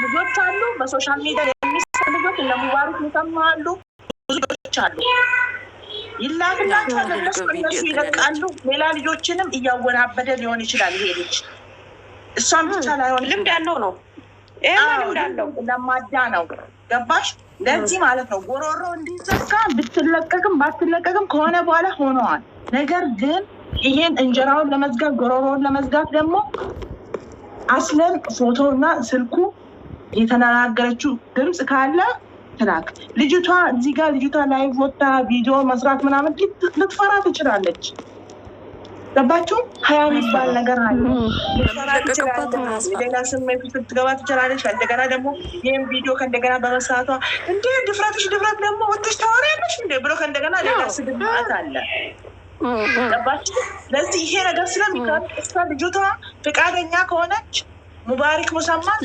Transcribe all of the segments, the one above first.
ልጆች አሉ በሶሻል ሚዲያ የሚሰሩ ልጆች ለሙባረክ ይሰማሉ ብዙ ልጆች አሉ ይላክላቸዋል እነሱ ይለቃሉ ሌላ ልጆችንም እያወናበደ ሊሆን ይችላል ይሄ ልጅ እሷም ብቻ ላይሆን ልምድ ያለው ነው ልምድ ያለው ለማዳ ነው ገባሽ ለዚህ ማለት ነው ጎሮሮ እንዲዘጋ ብትለቀቅም ባትለቀቅም ከሆነ በኋላ ሆነዋል ነገር ግን ይሄን እንጀራውን ለመዝጋት ጎሮሮውን ለመዝጋት ደግሞ አስለን ፎቶና ስልኩ የተናገረችው ድምጽ ካለ ትላክ ልጅቷ እዚህ ጋር ልጅቷ ላይቭ ወጣ ቪዲዮ መስራት ምናምን ልትፈራ ትችላለች ገባችሁ ሀያ የሚባል ነገር አለ ሌላ ስሜት ልትገባ ትችላለች እንደገና ደግሞ ይህም ቪዲዮ ከእንደገና በመስራቷ እንደ ድፍረትሽ ድፍረት ደግሞ ወጥሽ ታወሪያለሽ እንደ ብሎ ከእንደገና ሌላ ስድብት አለ ገባችሁ ለዚህ ይሄ ነገር ስለሚቀር እሷ ልጅቷ ፍቃደኛ ከሆነች ሙባረክ ሙሰማን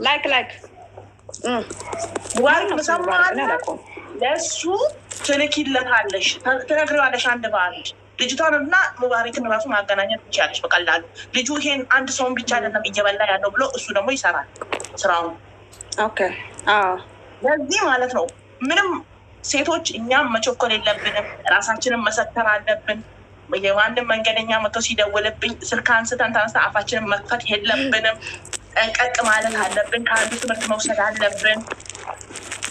ላይክ ሙባረክ ሙሰማን ለሱ ትልኪለታለሽ ትነግሪዋለሽ አንድ በአንድ ልጅቷንና ሙባረክን ራሱ ማገናኘት ትችያለሽ በቀላሉ ልጁ ይሄን አንድ ሰውን ብቻ አይደለም እየበላ ያለው ብሎ እሱ ደግሞ ይሰራል ስራውን ኦኬ ለዚህ ማለት ነው ምንም ሴቶች እኛም መቸኮል የለብንም ራሳችንን መሰተር አለብን የማንም መንገደኛ መጥቶ ሲደውልብኝ ስልክ አንስተን ተነስተ አፋችንን መክፈት የለብንም ጠንቀቅ ማለት አለብን ከአንዱ ትምህርት መውሰድ አለብን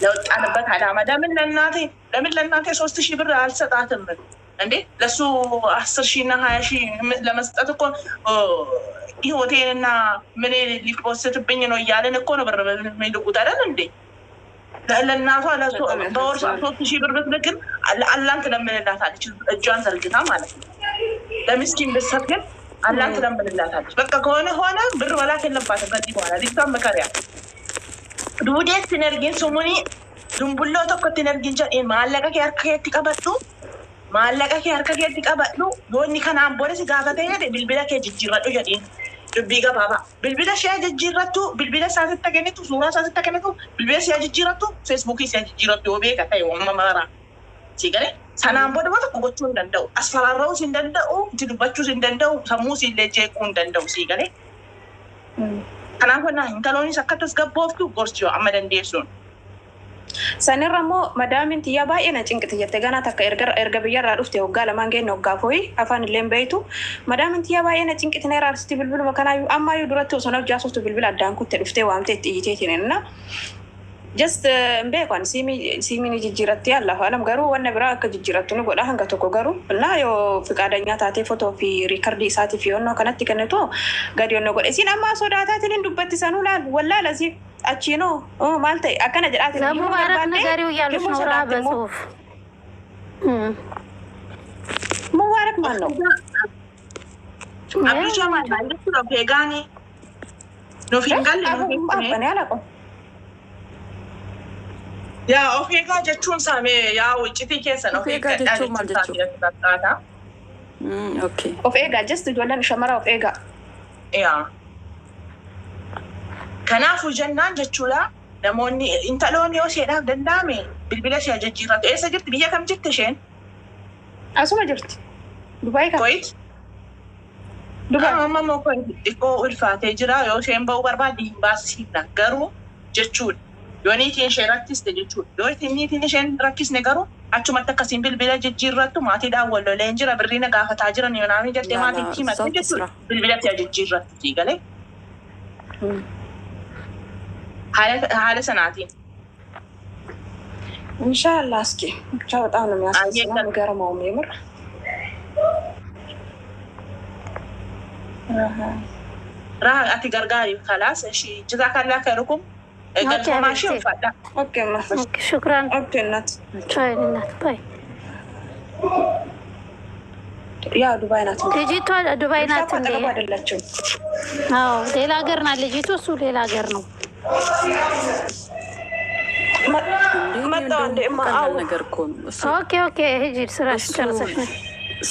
ለወጣንበት አላማ ለምን ለእናቴ 3,000 ብር አልሰጣትም እንዴ ለሱ 10,000 እና 20,000 ለመስጠት እኮ ህይወቴንና ምን ሊቆስትብኝ ነው እያለን እኮ ነው ብር የሚልቁት አይደል እንዴ ለእናቷ በወር 3,000 ብር ብትልክም አላህን ትለምንላታለች እጇን ዘርግታ ማለት ነው ለምስኪን ብትሰጥ ግን አላህን ትለምንላታለች በቃ ከሆነ ሆነ ብር መላክ የለባትም ከዚህ በኋላ ልጅቷን መከሪያ ዱዴት ሲነርጊን ሱሙኒ ዱንቡሎ tokko ሲነርጊን ጀ maallaqa kee harka keetti qabadhu yoonni kanaan booda si gaafatee jedhe bilbila kee jijjiirradhu jedhiin dubbii gabaabaa bilbila ishee jijjiirrattu bilbila isaasitti kennitu suuraa isaasitti kennitu bilbila ishee jijjiirrattu feesbuukii ishee jijjiirrattu yoo beeka ta'e waan mamaara si galee sanaan booda waan tokko gochuu hin danda'u asfaraarra'uus hin danda'u itti dubbachuus hin danda'u sammuus illee jeequu hin danda'u si galee kanaafuu intaloonis akka tasgabbooftu gorsiyoo amma dandeessuun sanirrammoo madaamin tiyyaa baay'ee na cinqite jette ganaa takka erga biyyarraa dhufte waggaa lamaan geenne waggaa foyi afaan illee beeytu madaamin tiyyaa baay'ee na cinqite na iraarsitti bilbiluma kanaayyuu ammaayyuu duratti osoo naf jaasoftu bilbila addaan kutte dhuftee waamtee itti iyiteetinenna just beekan siimini jijjiiratti allaaf alam garuu wanna biraa akka jijjiirattu ni godha hanga tokko garuu እና yoo fiqaadanyaa taatee fotoo fi riikardii isaatiif yoonnoo kanatti kennitu gadi yoonnoo godhe isin ammaa sodaataatiin hin dubbattisanuu laal wallaala si achino maal ta'e akkana jedhaati ለሙባረክ ነገሪው እያሉሽ ነው በጽሁፍ ሙባረክ ማን ነው አብሪሻ ማን ነው ነው ፔጋኒ ነው ፊንጋል ነው እኔ አላውቅም ያ ኦፌጋ ጀቹን ሳሜ ያ ውጭቲ ከሰ ነው ኦፌጋ ጀቹን ማልጀቹ ኦኬ ኦፌጋ ጀስት ጆላን ሸመራ ኦፌጋ ያ kanaafuu jennaan jechuudha namoonni intaloon yoo seedhaaf danda'ame bilbila ishee jijjiirratu eessa jirti biyya kam jirti isheen asuma jirti dubaay kam koyit dubaay amma koyit xiqqoo ulfaatee jira yoo isheen ba'uu barbaadde hin baasisiifna garuu jechuudha yoo niitiin ishee rakkiste jechuudha yoo niitiin isheen rakkisne garuu achumatti akkasiin bilbila jijjiirrattu maatiidhaan wallooleen jira birriina gaafataa jiran yoo naamni jettee maatiitti himatte jechuudha bilbila ishee jijjiirrattu siigalee حالة سنتين إن شاء الله أسكي إن شاء الله تعالى ما يصير نجارة ما أميمر راح أتي قرقاري خلاص شيء جزاك الله خيركم قلت ماشي وفادا أوكي ما شكرا أوكي نات شاي نات باي يا دبي نات لجيتو دبي نات ሌላ ሀገር ናት ልጅቱ እሱ ሌላ ሀገር ነው ኦኬ ሂጂ ስራሽ ጨርሰሽ ነው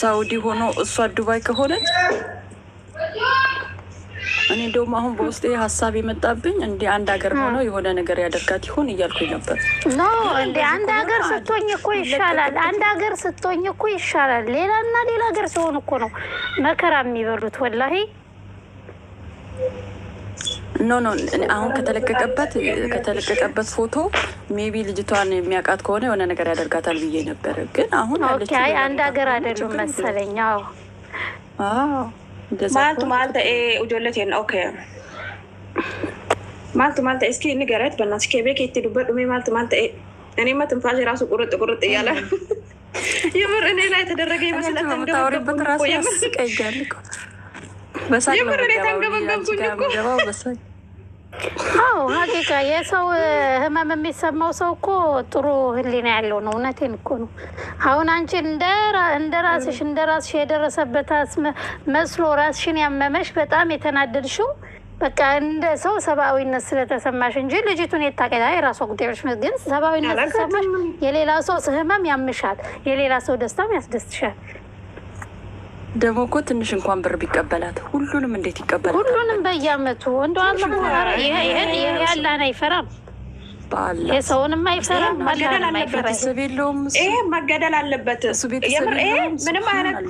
ሳውዲ ሆኖ እሷ ዱባይ ከሆነች እኔ እንደውም አሁን በውስጤ ሀሳብ የመጣብኝ እንደ አንድ ሀገር ሆኖ የሆነ ነገር ያደርጋት ይሆን እያልኩኝ ነበር ኖ እንደ አንድ ሀገር ስትሆኝ እኮ ይሻላል አንድ ሀገር ስትሆኝ እኮ ይሻላል ሌላና ሌላ ሀገር ሲሆን እኮ ነው መከራ የሚበሉት ወላሂ ኖ አሁን ከተለቀቀበት ፎቶ ሜቢ ልጅቷን የሚያውቃት ከሆነ የሆነ ነገር ያደርጋታል ብዬ ነበረ። ግን አሁን አንድ ሀገር አይደሉም መሰለኝ። ማልተ ኡጆለት ኦኬ ማልተ እስኪ ንገረት በእናትሽ ከቤት የትሄዱበት ዱሜ ማልተ እኔማ ትንፋሽ ራሱ ቁርጥ እያለ የምር እኔ ላይ የተደረገ ይመስላል። ታወሪበት ራሱ ያስቀይጋል እኮ የምር እኔ ተንገበገብኩኝ እኮ። አዎ ሀቂቃ የሰው ህመም የሚሰማው ሰው እኮ ጥሩ ህሊና ያለው ነው። እውነቴን እኮ ነው። አሁን አንቺ እንደ ራስሽ የደረሰበት መስሎ ራስሽን ያመመሽ በጣም የተናደድሽው በቃ እንደ ሰው ሰብአዊነት ስለተሰማሽ እንጂ ልጅቱን የታቀዳ የራሷ ጉዳዮች፣ ግን ሰብአዊነት ስለተሰማሽ የሌላ ሰው ህመም ያምሻል፣ የሌላ ሰው ደስታም ያስደስትሻል። ደግሞ እኮ ትንሽ እንኳን ብር ቢቀበላት ሁሉንም እንዴት ይቀበላል? ሁሉንም በየአመቱ እንደ አላህን አይፈራም፣ የሰውንም አይፈራም፣ አላህንም አይፈራም። ቤተሰብ የለውም፣ ይሄ መገደል አለበት። እሱ ቤተሰብ የለውም። ምንም አይነት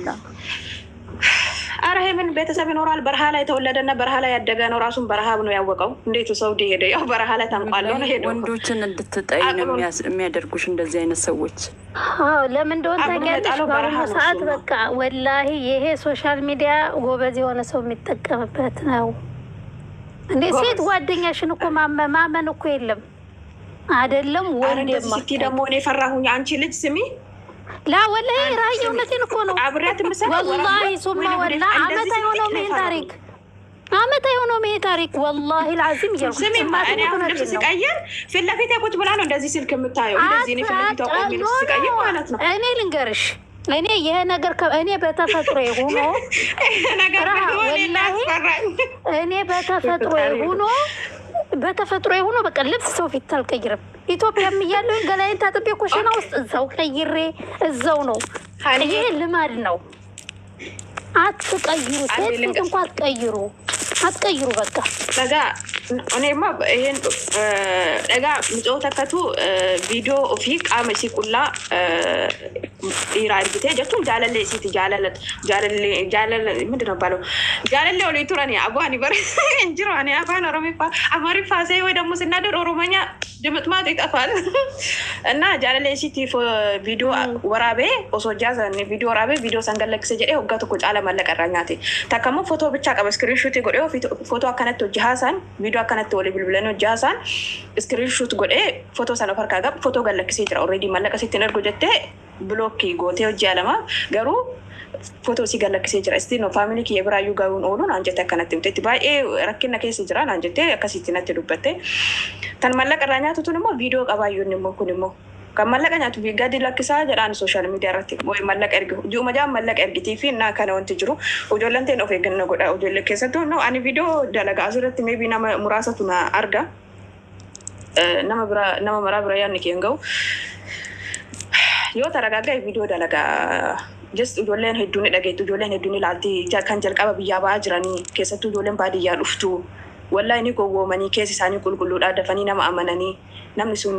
አረ ምን ቤተሰብ ይኖራል? በረሃ ላይ ተወለደና በረሃ ላይ ያደገ ነው። ራሱን በረሃብ ነው ያወቀው። እንዴት ሰውዲ ሄደ? ያው በረሃ ላይ ተንቋለው ነው ሄደው። ወንዶችን እንድትጠይ ነው የሚያደርጉሽ እንደዚህ አይነት ሰዎች። ለምን እንደሆነ ታውቂያለሽ? በአሁኑ ሰዓት በቃ ወላሂ ይሄ ሶሻል ሚዲያ ጎበዝ የሆነ ሰው የሚጠቀምበት ነው። እንዴ ሴት ጓደኛሽን እኮ ማመን እኮ የለም አይደለም ወንድ ደግሞ እኔ ፈራሁኝ። አንቺ ልጅ ስሚ ላ ወላሂ ራይ እውነቴን እኮ ነው። አብረት ምሰል ወላሂ ሱማ ወላ አመት አይሆነው ይሄ ታሪክ ወላሂ العظيم ይያልኩ ስሚ እኔ አሁን ልብስ ስቀይር ፊት ለፊት ቁጭ ብላ ነው እንደዚህ ስልክ የምታየው። እንደዚህ ነው ፊት ለፊት ቆሜ ልብስ ስቀይር ማለት ነው። እኔ ልንገርሽ ይሄ ነገር እኔ በተፈጥሮ ሆኖ ነገር እኔ በተፈጥሮ ሆኖ በቃ ልብስ ሰው ፊት አልቀይርም። ኢትዮጵያም እያለሁ ገላዬን ታጥቤ ኮሽና ውስጥ እዛው ቀይሬ እዛው ነው። ይሄ ልማድ ነው። አትቀይሩ፣ ሴት ፊት እንኳን አትቀይሩ በቃ ለጋ እኔማ ይሄን ለጋ ምጽኦ ተከቱ ቪዲዮ ኦፊ ቃመ ሲቁላ ኢራን ቢቴ ጀቱን ጃለለ ሲት ጃለለ ምንድን ነው ባለው ጃለለ ወለ ኢቱራኒ አጓኒ በር እንጅራኒ አፋን ኦሮሚፋ አማሪ ፋሴ ወይ ደግሞ ስናደር ኦሮሞኛ ድምጥማጥ ይጠፋል እና ጃለለ ሲት ቪዲዮ ወራቤ ኦሶጃዛ ቪዲዮ ወራቤ ቪዲዮ ሰንገለክሰ ጀዴ ወጋቱ ቁ ጫለ ማለቀራኛቴ ታከሙ ፎቶ ብቻ ቀበ ስክሪንሾት ጎዴ ፎቶ አከነቶ ጃሃሳን ቪዲዮ አከነቶ ወለ ብልብለኖ ጃሃሳን ስክሪንሾት ጎዴ ፎቶ ሰነፈር ካጋ ፎቶ ገለክሰ ጅራ ኦሬዲ ማለቀ ሲትነርጎ ጀቴ ብሎክ ጎቴ ወጂ አለማ ገሩ ፎቶ ሲገለክሰ ጅራ እስቲ ነው ፋሚሊ የብራዩ ጋውን ኦሉን አንጀተ ከነትም ተቲ ባይ ረኪና ከሰ ጅራን አንጀተ ከሲትነት ዱበቴ ተን ማለቀራኛቱ ቱንሞ ቪዲዮ ቀባዩን ነው ኩንሞ ከማለቀኛቱ ቢጋዲ ለክሳ ጀራን ሶሻል ሚዲያ ራቲ ወይ ማለቀ እርግ ጁመጃ ማለቀ እርግ ቲቪ እና ከነውን ትጅሩ ኦጆለንቴ ነው ፈገነ ጎዳ ኦጆለ ከሰቱ ነው አኒ ቪዲዮ ደለጋ አዙረት ሜቢ ና ሙራሰቱና አርጋ nama mara bira yaanni keengaw yoo taragaagaa viidiyoo dalagaa just ijoolleen hedduun dhageetu ijoolleen hedduun ilaalti kan jalqaba biyyaa ba'aa jiranii keessattuu ijoolleen baadiyyaa dhuftu wallahi ni gowwoomanii keessi isaanii qulqulluudhaa dafanii nama amananii namni sun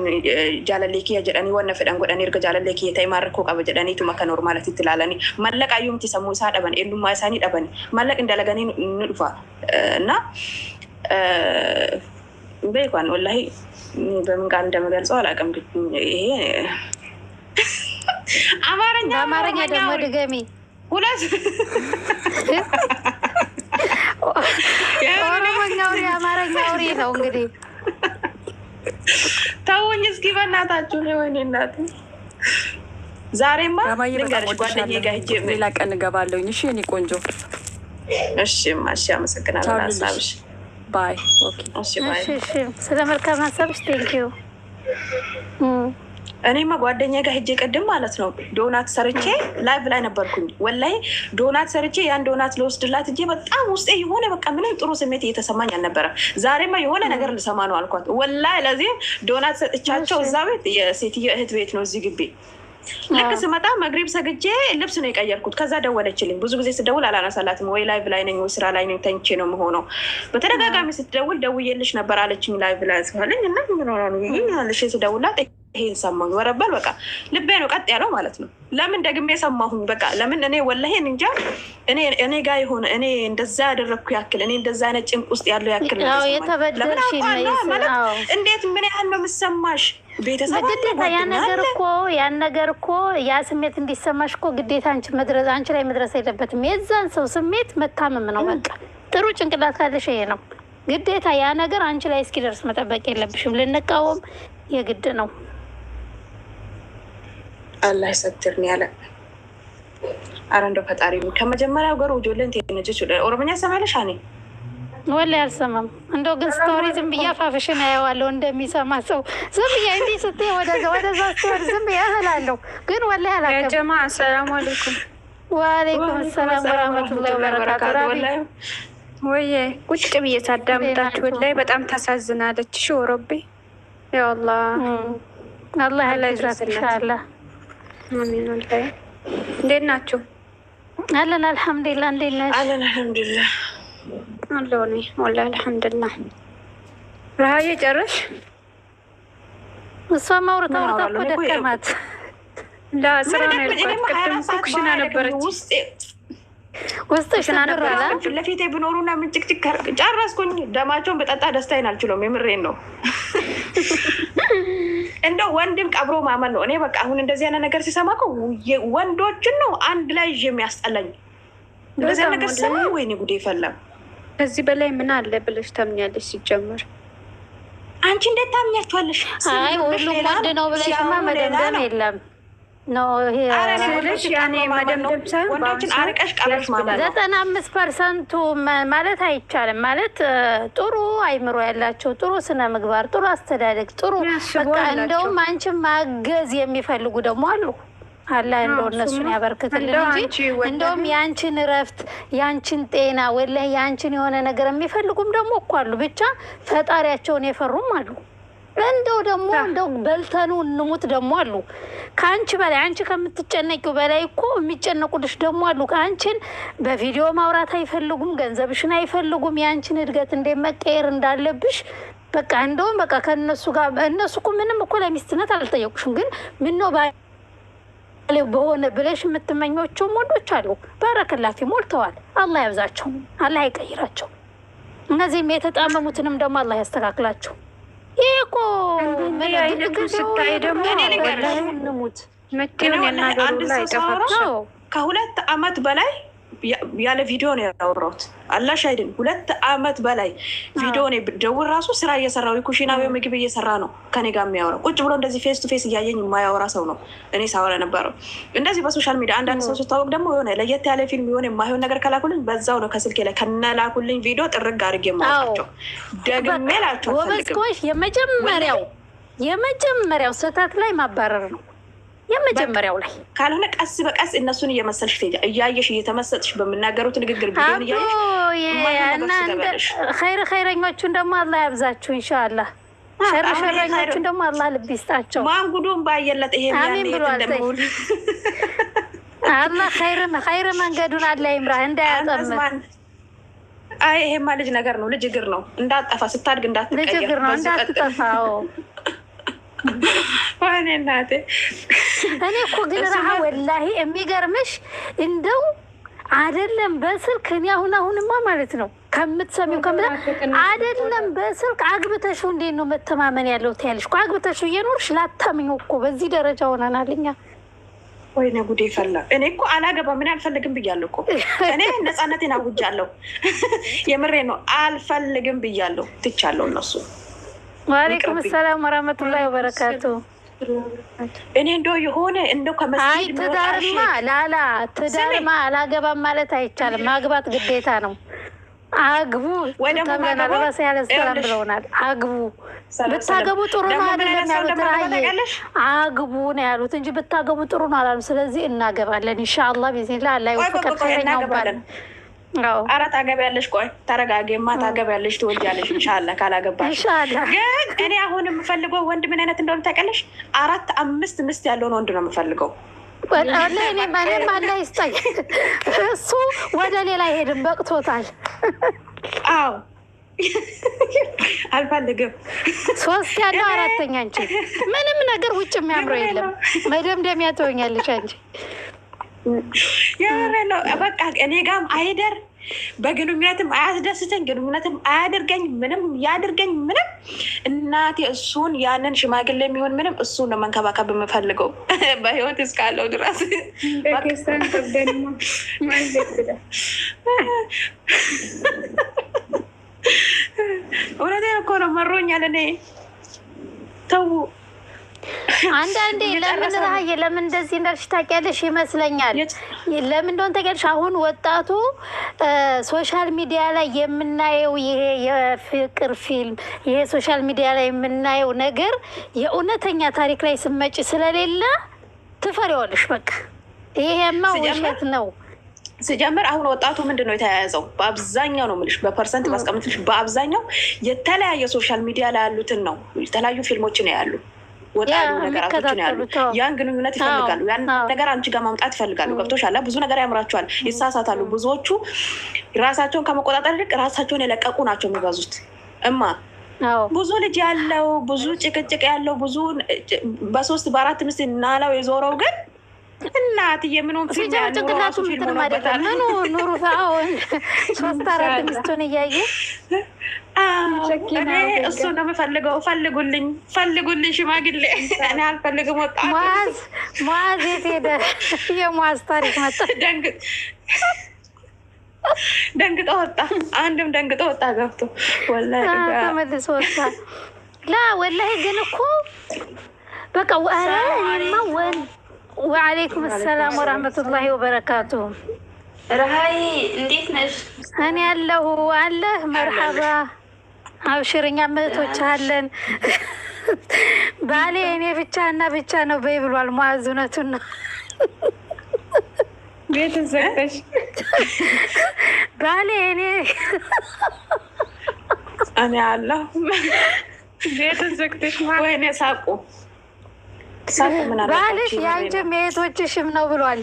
jaalallee kiyya jedhanii wanna fedhan godhanii erga jaalallee kiyya ta'e maal rakkoo qaba jedhaniituma akka normaalatitti ilaalanii mallaqa ayyuumti sammuu isaa dhaban eenyummaa isaanii dhaban mallaqni dalaganii ni dhufa እና በይኳን ወላሂ በምን ቃል እንደምገልጸው አላውቅም። ይሄ አማርኛ ደግሞ ድገሚ ሁለት ኦሮሞኛ ወሬ አማርኛ ወሬ ነው እንግዲህ ተውኝ እስኪ በእናታችሁ ነው። ወይኔ እናት ዛሬማ ልንገርሽ ጓደኛዬ ጋር ሂጅ ሌላ ቀን እገባለሁኝ። እሺ እኔ ቆንጆ እሺ ማሻ አመሰግናለሁ ለሀሳብሽ። ባይ ኦኬ እሺ ስለ መልካም ሀሳብሽ ቴንኪዩ። እኔማ ጓደኛዬ ጋር ሂጅ ቀድም ማለት ነው ዶናት ሰርቼ ላይቭ ላይ ነበርኩኝ። ወላሂ ዶናት ሰርቼ ያን ዶናት ለወስድላት እንጂ በጣም ውስጤ የሆነ በቃ ምንም ጥሩ ስሜት እየተሰማኝ አልነበረም። ዛሬማ የሆነ ነገር ልሰማ ነው አልኳት። ወላሂ ለዚህ ዶናት ሰጥቻቸው እዛ ቤት የሴትዮ እህት ቤት ነው እዚህ ግቢ ልክ ስመጣ መግሪብ ሰግጄ ልብስ ነው የቀየርኩት። ከዛ ደወለችልኝ። ብዙ ጊዜ ስደውል አላነሳላትም። ወይ ላይቭ ላይ ነኝ ወይ ስራ ላይ ነኝ ተኝቼ ነው የምሆነው። በተደጋጋሚ ስትደውል ደውዬልሽ ነበር አለችኝ። ላይቭ ላይ ስላለኝ እና ምን ሆነ ነው ይሄን ያልሽ ስደውላት ይሄን ሰማኝ። ወረበል በቃ ልቤ ነው ቀጥ ያለው ማለት ነው። ለምን ደግሜ ሰማሁኝ? በቃ ለምን እኔ ወላሂ እንጃ እኔ ጋር የሆነ እኔ እንደዛ ያደረግኩ ያክል እኔ እንደዛ አይነት ጭንቅ ውስጥ ያለው ያክል ለምን ማለት እንዴት ምን ያህል ነው የምሰማሽ? ቤተሰብ ግዴታ ያን ነገር እኮ ያ ስሜት እንዲሰማሽ እኮ ግዴታ አንቺ ላይ መድረስ የለበትም። የዛን ሰው ስሜት መታመም ነው። በቃ ጥሩ ጭንቅላት ካለሽ ይሄ ነው ግዴታ። ያ ነገር አንቺ ላይ እስኪደርስ መጠበቅ የለብሽም። ልንቃወም የግድ ነው። አላህ ይሰትርኒ ያለ አረ እንደው ፈጣሪ ከመጀመሪያው ጋር ወጆለን ተነጀች ኦሮሞኛ ሰማለሽ? እኔ ወላሂ አልሰማም። እንደው ግን ስቶሪ ዝም ብዬ አፋፍሽን አየዋለሁ እንደሚሰማ ሰው ዝም ብዬ እንዲህ ስትይ ወደዛ ስቶሪ ዝም ብዬ እላለሁ። ግን ወላሂ አላውቅም። ጀማ አሰላሙ አለይኩም። ወአለይኩም ሰላም ወራህመቱላሂ ወበረካቱ። ወላሂ ወይ ቁጭ ብዬ ሳዳምጣችሁ ወላሂ በጣም ታሳዝናለች። እሺ ወረቤ ያ አላህ ላይ ኢንሻአላህ አሚን። ወላሂ እንዴት ናችሁ? አለን አልሐምዱሊላህ። እንዴት ነሽ? አለን አልሐምዱሊላህ አለሁኝ ወላሂ አልሐምዱሊላህ። ረሃዬ ጨረሽ? እሷ ማውራት እኮ ደከማት። ለስራ ነው ያልኳት። ቅድም እኮ ኩሽና ነበረች ውስጥሽ ተነራላ ለፊቴ ብኖሩና ምን ጭቅጭቅ ጨረስኩኝ። ደማቸውን በጠጣ ደስታዬን አልችለውም። የምሬን ነው። እንደው ወንድም ቀብሮ ማመን ነው። እኔ በቃ አሁን እንደዚህ አይነት ነገር ሲሰማ እኮ ወንዶችን ነው አንድ ላይ ይዤ የሚያስጠላኝ። እንደዚህ አይነት ነገር ሲሰማ ወይኔ ጉዴ ይፈላል። ከዚህ በላይ ምን አለ ብለሽ ታምኛለሽ? ሲጀመር አንቺ እንዴት ታምኛቸዋለሽ? አይ ሁሉም ወንድ ነው ብለሽማ መደምደም የለም ነው። ይሄ መደምደም ሳይሆን ወንዶችን አርቀሽ ቀረሽ ማለት ነው። 95% ማለት አይቻልም። ማለት ጥሩ አይምሮ ያላቸው፣ ጥሩ ስነ ምግባር፣ ጥሩ አስተዳደግ፣ ጥሩ በቃ እንደውም አንቺን ማገዝ የሚፈልጉ ደግሞ አሉ። አላህ እንደው እነሱን ያበርክትልን እንጂ እንደውም ያንቺን እረፍት፣ ያንቺን ጤና፣ ወላሂ ያንቺን የሆነ ነገር የሚፈልጉም ደግሞ እኮ አሉ። ብቻ ፈጣሪያቸውን የፈሩም አሉ። እንደው በልተኑ እንሙት ደግሞ አሉ። ከአንቺ በላይ አንቺ ከምትጨነቂው በላይ እኮ የሚጨነቁልሽ ደግሞ አሉ። ከአንቺን በቪዲዮ ማውራት አይፈልጉም፣ ገንዘብሽን አይፈልጉም፣ የአንቺን እድገት እንዴት መቀየር እንዳለብሽ በቃ እንደውም በቃ ከእነሱ ጋር እነሱ እኮ ምንም እኮ ለሚስትነት አልጠየቁሽም። ግን ምነው በሆነ ብለሽ የምትመኞቸውም ወንዶች አሉ። ባረከላፊ ሞልተዋል። አላህ ያብዛቸው፣ አላህ ይቀይራቸው። እነዚህም የተጣመሙትንም ደግሞ አላህ ያስተካክላቸው። ይሄ እኮ ስታይ ደግሞ እንሙት መቴውን የናገሩ ላይ ጠፋቸው። ከ2 ዓመት በላይ ያለ ቪዲዮ ነው ያወራሁት። አላሽ አይደል 2 ዓመት በላይ ቪዲዮ ነው ብደውል ራሱ ስራ እየሰራው ኩሽናው ምግብ እየሰራ ነው ከኔ ጋር የሚያወራው። ቁጭ ብሎ እንደዚህ ፌስ ቱ ፌስ እያየኝ የማያወራ ሰው ነው እኔ ሳወራ ነበረው። እንደዚህ በሶሻል ሚዲያ አንዳንድ ሰው ሲታወቅ ደግሞ የሆነ ለየት ያለ ፊልም የሆነ የማይሆን ነገር ከላኩልኝ በዛው ነው ከስልኬ ላይ ከነላኩልኝ ቪዲዮ ጥርግ አድርጌ የማወራቸው። ደግሜ ላቸው ወበስኮሽ የመጀመሪያው ስህተት ላይ ማባረር ነው። የመጀመሪያው ላይ ካልሆነ ቀስ በቀስ እነሱን እየመሰልሽ እያየሽ እየተመሰጥሽ በምናገሩት ንግግር ቢሆን እያየሽ ኸይረኞቹን ደግሞ አላህ ያብዛችሁ ኢንሻአላህ። ሸረኞቹን ደግሞ አላህ ልብ ይስጣቸው። ማን ጉዱን ባየለት ይሄ አሚን ብሏል። አላህ ኸይር መንገዱን አላህ ይምራ እንዳያጠምም። አይ ይሄማ ልጅ ነገር ነው፣ ልጅ እግር ነው። እንዳጠፋ ስታድግ እንዳትቀየር፣ ልጅ እግር ነው እንዳትጠፋው። ዋኔ እናቴ እኔ እኮ ግን ረሃ ወላሂ የሚገርምሽ እንደው አይደለም በስልክ እኔ አሁንማ ማለት ነው ከምትሰሚው አይደለም በስልክ አግብተሽው እንዴት ነው መተማመን ያለው ትያለሽ እኮ። አግብተሽው እየኖርሽ ላታምኚው እኮ በዚህ ደረጃ ሆነናል እኛ። ወይኔ ጉዴ ፈላ። እኔ እኮ አላገባም ምን አልፈልግም ብያለሁ እኮ እኔ ነፃነቴን አውጃለሁ። የምሬ ነው አልፈልግም ብያለሁ፣ ትቻለሁ እነሱ። ወአለይኩም ሰላም ወራህመቱላሂ ወበረካቱ። እኔ እንደው የሆነ እንደው ከመስጊድ ትዳርማ አላገባም ማለት አይቻልም። ማግባት ግዴታ ነው። አግቡ ተብለናል። ረሱ ያለ ሰላም ብለውናል። አግቡ ብታገቡ ጥሩ ነው አይደለም ያሉት። አግቡ ነው ያሉት እንጂ ብታገቡ ጥሩ ነው አላሉ። ስለዚህ እናገባለን ኢንሻአላህ ቢዝኒላህ። አላህ ይወፍቀን ኸይረኛው ባለን። ኧረ ታገቢያለሽ። ቆይ ተረጋጊማ። ታገቢያለሽ፣ ትወልጃለሽ ኢንሻአላህ ካላገባሽ። ኢንሻአላህ ግን እኔ አሁን የምፈልገው ወንድ ምን አይነት እንደሆነ ታውቂያለሽ? 4 5 ሚስት ያለውን ወንድ ነው የምፈልገው። እኔ ማንም አላህ ይስጠኝ። እሱ ወደ ሌላ አይሄድም፣ በቅቶታል። አዎ አልፈልግም። 3 ያለው 4ኛ አንቺ ምንም ነገር ውጭ የሚያምረው የለም። መደምደሚያ ትሆኛለሽ አንቺ። ነው በቃ እኔ ጋም አይደር በግንኙነትም አያስደስተኝ፣ ግንኙነትም አያድርገኝ፣ ምንም ያድርገኝ ምንም። እናቴ እሱን ያንን ሽማግሌ የሚሆን ምንም እሱን ነው መንከባከብ የምፈልገው በህይወት እስካለው ድረስ። እውነቴን እኮ ነው፣ መሮኛል። እኔ ተው አንዳንዴ ለምን ራየ ለምን እንደዚህ እንዳልሽ ታውቂያለሽ ይመስለኛል። ለምን እንደሆነ ታውቂያለሽ? አሁን ወጣቱ ሶሻል ሚዲያ ላይ የምናየው ይሄ የፍቅር ፊልም፣ ይሄ ሶሻል ሚዲያ ላይ የምናየው ነገር የእውነተኛ ታሪክ ላይ ስመጪ ስለሌለ ትፈሪዋለሽ። በቃ ይሄማ ውሸት ነው። ስጀምር አሁን ወጣቱ ምንድን ነው የተያያዘው? በአብዛኛው ነው የምልሽ፣ በፐርሰንት ማስቀምጥልሽ፣ በአብዛኛው የተለያየ ሶሻል ሚዲያ ላይ ያሉትን ነው። የተለያዩ ፊልሞች ነው ያሉ፣ ወጣሉ ነገራቶች ነው ያሉ። ያን ግንኙነት ይፈልጋሉ፣ ያን ነገር አንቺ ጋር ማምጣት ይፈልጋሉ። ገብቶሻል? ብዙ ነገር ያምራቸዋል፣ ይሳሳታሉ። ብዙዎቹ ራሳቸውን ከመቆጣጠር ይልቅ ራሳቸውን የለቀቁ ናቸው የሚበዙት። ብዙ ልጅ ያለው፣ ብዙ ጭቅጭቅ ያለው፣ ብዙ በ3 በ4 ሚስት ናለው የዞረው ግን እናትዬ ምንም ጭንቅላቱ ምትል ማለት ምኑ ኑሩ አሁን 3-4 ሚስቱን እያየ እኔ እሱ ነው የምፈልገው። ፈልጉልኝ፣ ፈልጉልኝ ሽማግሌ። እኔ አልፈልግም። ወጣ ሙዓዝ የት ሄደ? የሙዓዝ ታሪክ መጣ። ደንግጦ ወጣ። አንድም ደንግጦ ወጣ ገብቶ ወላሂ ተመልሶ ወጣ። ላ ወላሂ ግን እኮ በቃ እኔማ ወአለይኩም ሰላም ወራህመቱላሂ ወበረካቱ። ረሃይ እንዴት ነሽ? እኔ ያለሁ አለህ። መርሐባ አብሽርኛ እህቶች አለን። ባሌ እኔ ብቻ እና ብቻ ነው በይ ብሏል። ሙዓዝ እውነቱን ነው። ቤት ዘግተሽ ባሌ እኔ አለሁ ቤት ዘግተሽ ወይኔ ሳቁ ባልሽ የአንቺም የእህቶችሽም ነው ብሏል።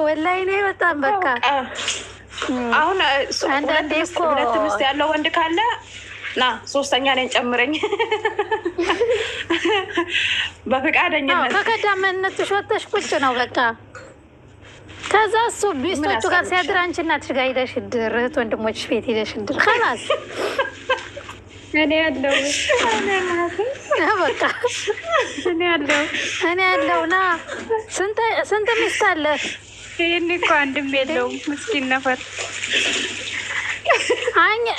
ወላሂ እኔ በጣም በቃ አሁን አንዳንዴ እኮ 2 ሚስት ያለው ወንድ ካለ ና 3ኛ ነኝ ጨምረኝ በፈቃደኝነት። ከቀዳሚነትሽ ወጥተሽ ቁጭ ነው በቃ። ከዛ እሱ ሚስቶቹ ጋር ሲያድር አንቺ እናትሽ ጋር ሄደሽ እድር፣ እህት ወንድሞችሽ ቤት ሄደሽ እድር ከላስ እኔ ያለው በቃ እኔ ያለው ና። ስንት ሚስት አለ? ይህን እኮ አንድም የለውም ምስኪን ነፈር።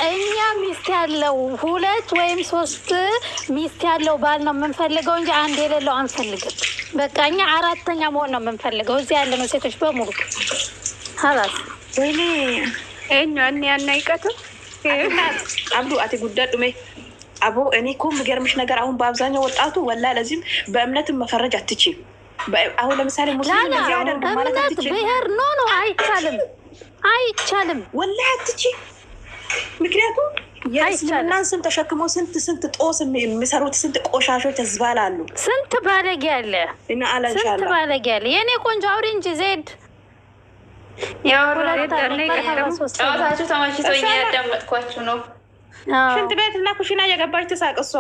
እኛ ሚስት ያለው 2 ወይም 3 ሚስት ያለው ባል ነው የምንፈልገው እንጂ አንድ የሌለው አንፈልግም። በቃ እኛ 4ኛ መሆን ነው የምንፈልገው። እዚህ ያለ ነው ሴቶች በሙሉ ሀላስ። ወይኔ እኔ ያናይቀትም አብዱ አቲ ጉዳዱሜ አቦ። እኔ እኮ የሚገርምሽ ነገር አሁን በአብዛኛው ወጣቱ ወላሂ ለዚህም በእምነትም መፈረጅ አትችይም። አሁን ለምሳሌ ሙስሊም ያደርግ ማለት አትችይም። ብሄር ኖ አይቻልም፣ ወላሂ አትችይም። ምክንያቱም የእስልምናን ስም ተሸክሞ ስንት ጦስ የሚሰሩት ስንት ቆሻሾች ዝባላሉ። ስንት ባለጌ አለ፣ ስንት ባለጌ አለ። የእኔ ቆንጆ አውሪ እንጂ ዜድ ጨዋታችሁ ተመችቶኝ ያዳመጥኳችሁ ነው። ሽንት ቤት እና ኩሽና እየገባች ትሳቅ እሷ።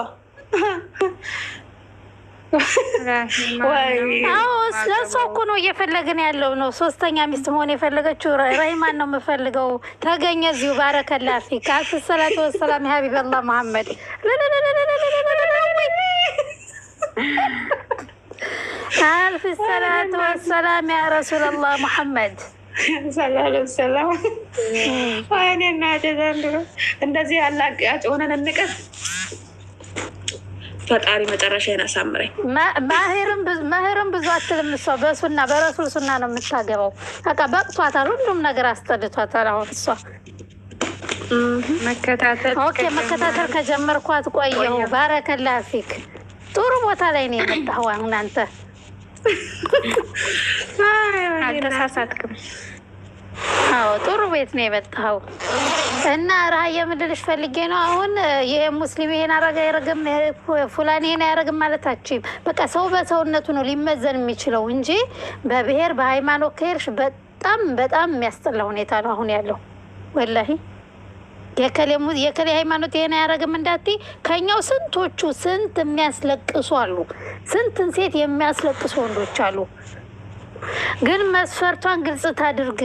ለእሷ እኮ ነው እየፈለግን ያለው ነው። 3ኛ ሚስት መሆን የፈለገችው ረሂማን ነው የምፈልገው። ተገኘ እዚሁ ባረከላ ፊክ። አልፍ ሰላቱ ወሰላም ሀቢበላህ መሐመድ። አልፍ ሰላቱ ወሰላም ያ ረሱላላህ መሐመድ ሰላም። ወይኔ እናቴ ዘንድሮ እንደዚህ ያላቅያጭ ሆነን እንቅር። ፈጣሪ መጨረሻዬን አሳምረኝ። መህርም ብዙ አትልም እሷ። በሱና በረሱል ሱና ነው የምታገባው። በቃ በቅቷታል፣ ሁሉም ነገር አስጠልቷታል። አሁን እሷ መከታተል ከጀመርኳት ቆየሁ። ባረከላ ፊክ። ጥሩ ቦታ ላይ ነው የመጣኸው አሁን አንተ። አልተሳሳትክም። ጥሩ ቤት ነው የመጣኸው። እና ራህ የምልልሽ ፈልጌ ነው። አሁን ይሄ ሙስሊም ይሄን አያረግም ፉላን ይሄን አያረግም ማለታችን በቃ ሰው በሰውነቱ ነው ሊመዘን የሚችለው እንጂ በብሔር በሃይማኖት ከሄድሽ በጣም የሚያስጠላ ሁኔታ ነው አሁን ያለው። ወላሂ የከሌ ሃይማኖት ይሄን አያረግም እንዳትይ። ከኛው ስንት የሚያስለቅሱ አሉ። ስንትን ሴት የሚያስለቅሱ ወንዶች አሉ። ግን መስፈርቷን ግልጽ ታድርግ።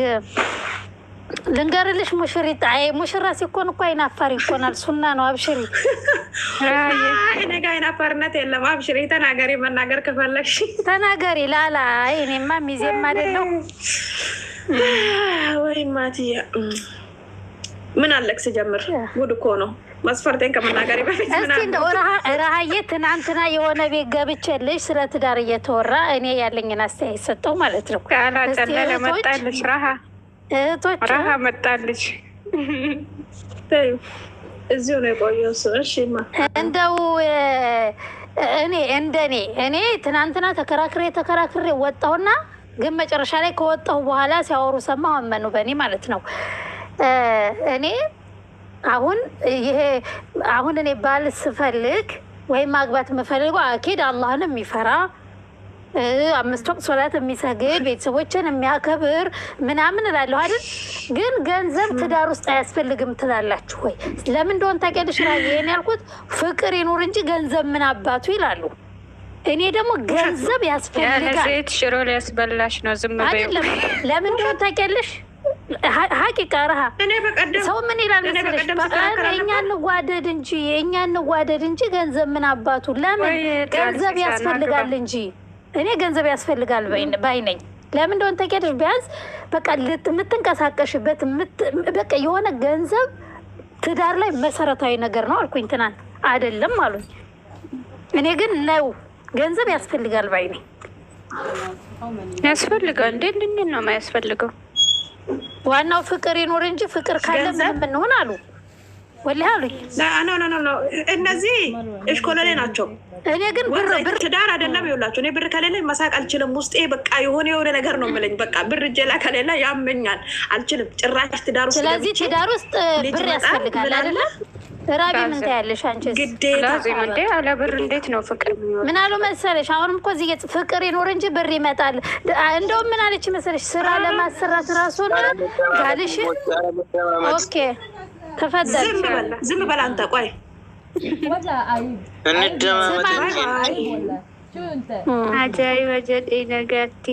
ልንገርልሽ ሙሽሪት፣ አይ ሙሽራ ሲኮን እኮ አይናፋር ይኮናል። ሱና ነው። አብሽሪ። ነገ አይናፋርነት የለም። አብሽሪ። ተናገሪ፣ መናገር ከፈለግሽ ተናገሪ። ላላ እኔማ ሚዜም አይደለው ወይ ማቲያ ምን አለክስ ጀምር። ጉድ እኮ ነው። መስፈርቴን ከመናገሪ በፊት እስኪ እንደው ረሃዬ ትናንትና የሆነ ቤት ገብቼልሽ ስለ ትዳር እየተወራ እኔ ያለኝን አስተያየት ሰጠው ማለት ነው። ካላጠለለ መጣልሽ ረሃ እህቶች ረሃ መጣልሽ። እዚሁ ነው የቆየው ሰው። እሺማ እንደው እኔ ትናንትና ተከራክሬ ወጣሁና ግን መጨረሻ ላይ ከወጣሁ በኋላ ሲያወሩ ሰማሁ። አመኑ በእኔ ማለት ነው። እኔ አሁን እኔ ባል ስፈልግ ወይም ማግባት የምፈልገው አኪድ አላህን የሚፈራ 5 ወቅት ሶላት የሚሰግድ ቤተሰቦችን የሚያከብር ምናምን እላለሁ አይደል? ግን ገንዘብ ትዳር ውስጥ አያስፈልግም ትላላችሁ ወይ? ለምን እንደሆነ ታውቂያለሽ? ይሄን ያልኩት ፍቅር ይኑር እንጂ ገንዘብ ምን አባቱ ይላሉ። እኔ ደግሞ ገንዘብ ያስፈልጋል። ዘይት ሽሮ ሊያስበላሽ ነው። ዝም በይው። ለምን እንደሆነ ታውቂያለሽ? ሀቂቃ ረሃ ሰው ምን ይላል መሰለሽ? እኛ እንዋደድ እንጂ ገንዘብ ምን አባቱ። ለምን ገንዘብ ያስፈልጋል እንጂ እኔ ገንዘብ ያስፈልጋል ባይ ነኝ። ለምን እንደሆነ ታውቂያለሽ? ቢያንስ በቃ የምትንቀሳቀሽበት በቃ የሆነ ገንዘብ ትዳር ላይ መሰረታዊ ነገር ነው አልኩኝ። ትናንት አይደለም አሉኝ። እኔ ግን ነው ገንዘብ ያስፈልጋል ባይ ነኝ። ያስፈልጋል እንዴ? እንዴት ነው የማያስፈልገው? ዋናው ፍቅር ይኖር እንጂ ፍቅር ካለ ምንም እንሆን አሉ። ወላሂ አሉኝ። ኖ እነዚህ እሽኮለሌ ናቸው። እኔ ግን ብር ትዳር አይደለም ይውላችሁ። እኔ ብር ከሌለ መሳቅ አልችልም። ውስጤ በቃ የሆነ ነገር ነው የምለኝ። በቃ ብር እጄ ላይ ከሌለ ያመኛል፣ አልችልም ጭራሽ ትዳር ውስጥ። ስለዚህ ትዳር ውስጥ ብር ያስፈልጋል አይደለ? ራቢ ምን ታያለሽ አንቺ? ግዴታ እንዴ አለ ብር እንዴት ነው ፍቅር? ምን አሉ መሰለሽ? አሁንም እኮ እዚህ ፍቅር ይኖር እንጂ ብር ይመጣል። እንደውም ምን አለች መሰለሽ? ስራ ለማሰራት ራሱን ጋልሽ። ኦኬ ተፈደል። ዝም በል አንተ። ቆይ እንደማመጥ አጃይ ወጀድ ነገርቲ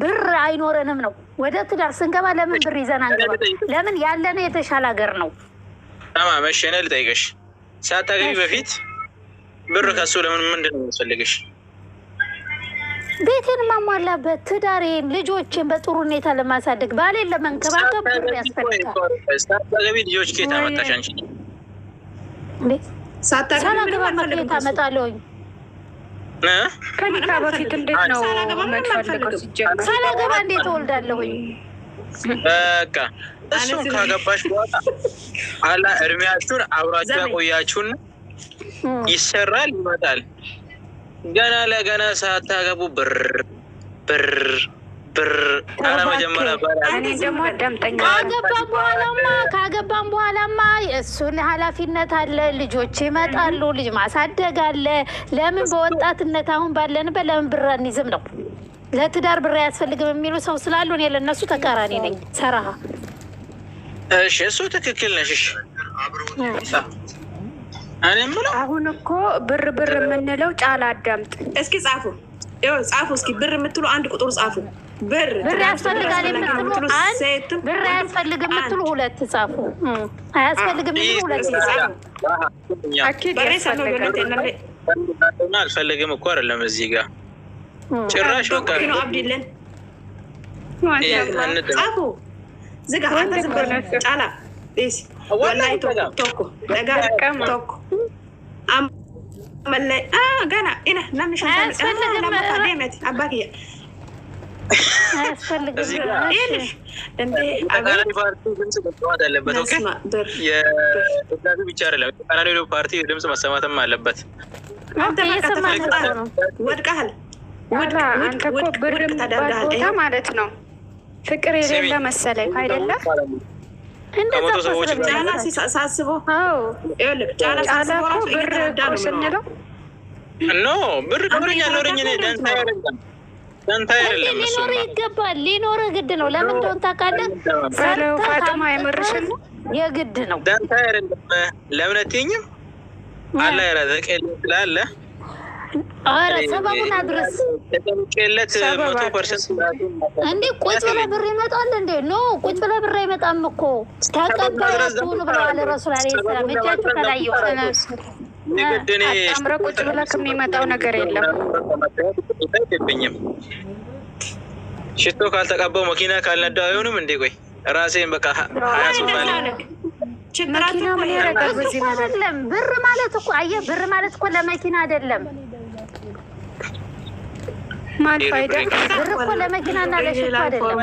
ብር አይኖረንም ነው። ወደ ትዳር ስንገባ ለምን ብር ይዘን አንገባ? ለምን ያለነው የተሻለ ሀገር ነው። ተማመሽ። እኔ ልጠይቅሽ፣ ሳታገቢ በፊት ብር ከሱ ለምን ምንድን ነው የሚያስፈልግሽ? ቤቴን ማሟላበት፣ ትዳሬን፣ ልጆችን በጥሩ ሁኔታ ለማሳደግ፣ ባሌን ለመንከባከብ ብር ያስፈልጋል። ሳታገቢ ልጆች ከየት አመጣሽ አንቺ? ሳላገባ ከየት አመጣለሁኝ? ከኒካ በፊት እንዴት ነው የምትፈልገው? ሲጀምር ሳላገባ እንዴት እወልዳለሁኝ? በቃ እሱን ካገባሽ በኋላ አላ እድሜያችሁን አብራችሁ ያቆያችሁን ይሰራል፣ ይመጣል። ገና ለገና ሳታገቡ ብር መጀመሪያ ደግሞ አዳምጠኛ። ካገባን በኋላማ እሱን ኃላፊነት አለ። ልጆች ይመጣሉ፣ ልጅ ማሳደግ አለ። ለምን በወጣትነት አሁን ባለንበት ለምን ብር አንይዝም ነው? ለትዳር ብር አያስፈልግም የሚሉ ሰው ስላሉ እኔ ለእነሱ ተቃራኒ ነኝ። ሰራሃ እሺ፣ እሱ ትክክል ነሽ። እኔ የምለው አሁን እኮ ብር የምንለው ጫላ አዳምጥ እስኪ ጻፉ እስኪ ብር የምትሉ አንድ ቁጥር ጻፉ። ብር ያስፈልጋል የምትሉ አንድ፣ ብር አያስፈልግም የምትሉ 2 ጻፉ። አያስፈልግም የምትሉ 2 ጻፉ። አልፈልግም እኮ አይደለም እዚህ ጋር ጭራሽ በቃ ነው። አብዲለን ጻፉ። ዝጋ አንተ ዝም ብለህ ጫላ ወላሂ ቶኮ ደጋ ቶኮ አመላይ ገና ኢና ናምሽ ለማፋደመት አባኪያ አያስፈልግም። ፓርቲ ድምፅ መሰማትም አለበት። ወድቀሃል። አንተ እኮ ብር ቦታ ማለት ነው ፍቅር የሌለ መሰለኝ አይደለ? ጫላ ሳስበው ጫላ እኮ ብር ስንለው ኖ ብር ኖረኝ አልኖረኝ እኔ ደንታ አይደለም። ሊኖር ይገባል። ሊኖር ግድ ነው። ለምን እንደሆነ ታውቃለህ? ፋጥማ የምርሽን የግድ ነው። ደንታ አይደለም። ለምን አትይኝም? አላ ያራዘቀ ስላለ ኧረ ሰበቡን አድርስ ተጠምቄለት 100% እንዴ ቁጭ ብለህ ብር ይመጣል እንዴ? ኖ ቁጭ ብለህ ብር አይመጣም እኮ ተቀባያችሁን ብለዋል ረሱል ዓለይሂ ሰላም። እጃችሁ ከላይ ይሆነ አምረ ቁጭ ብለህ ከሚመጣው ነገር የለም። ሽቶ ካልተቀባው መኪና ካልነዳው አይሆንም እንዴ? ቆይ ራሴን በቃ 23 መኪና ምን ያደርጋል? በዚህ አይደለም ብር ማለት እኮ አየህ፣ ብር ማለት እኮ ለመኪና አይደለም። ማን ፋይዳ ብር እኮ ለመኪናና ለሽቶ አይደለም።